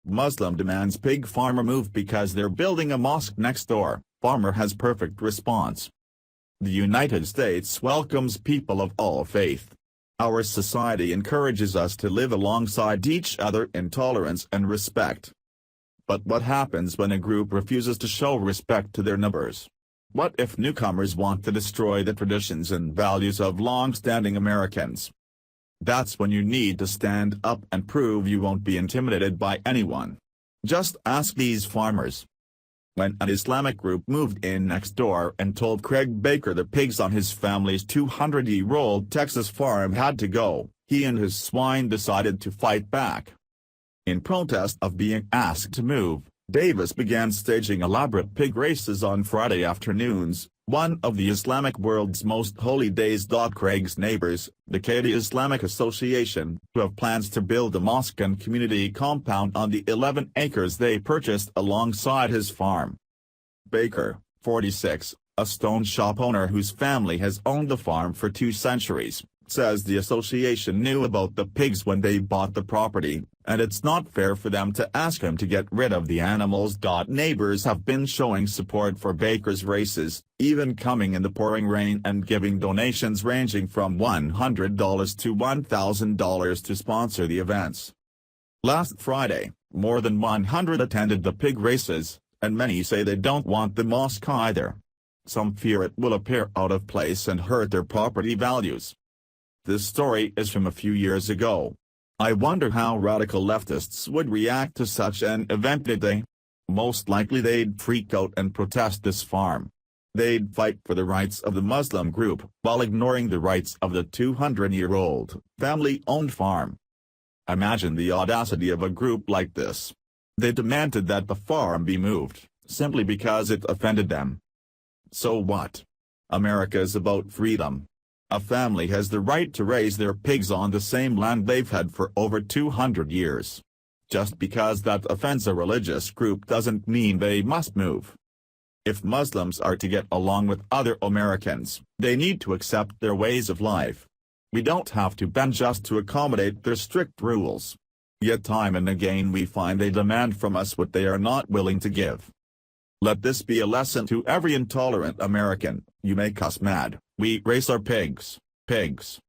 Muslim demands pig farmer move because they're building a mosque next door. Farmer has perfect response. The United States welcomes people of all faith. Our society encourages us to live alongside each other in tolerance and respect. But what happens when a group refuses to show respect to their neighbors? What if newcomers want to destroy the traditions and values of long-standing Americans? That's when you need to stand up and prove you won't be intimidated by anyone. Just ask these farmers. When an Islamic group moved in next door and told Craig Baker the pigs on his family's 200-year-old Texas farm had to go, he and his swine decided to fight back. In protest of being asked to move, Davis began staging elaborate pig races on Friday afternoons. One of the Islamic world's most holy days. Craig's neighbors, the Katy Islamic Association, who have plans to build a mosque and community compound on the 11 acres they purchased alongside his farm. Baker, 46, a stone shop owner whose family has owned the farm for 2 centuries, says the association knew about the pigs when they bought the property, and it's not fair for them to ask him to get rid of the animals. Neighbors have been showing support for Baker's races, even coming in the pouring rain and giving donations ranging from $100 to $1,000 to sponsor the events. Last Friday, more than 100 attended the pig races, and many say they don't want the mosque either. Some fear it will appear out of place and hurt their property values. This story is from a few years ago. I wonder how radical leftists would react to such an event today. Most likely they'd freak out and protest this farm. They'd fight for the rights of the Muslim group while ignoring the rights of the 200-year-old, family-owned farm. Imagine the audacity of a group like this. They demanded that the farm be moved, simply because it offended them. So what? America's about freedom. A family has the right to raise their pigs on the same land they've had for over 200 years. Just because that offends a religious group doesn't mean they must move. If Muslims are to get along with other Americans, they need to accept their ways of life. We don't have to bend just to accommodate their strict rules. Yet time and again we find they demand from us what they are not willing to give. Let this be a lesson to every intolerant American. You make us mad, we raise our pigs. Pigs.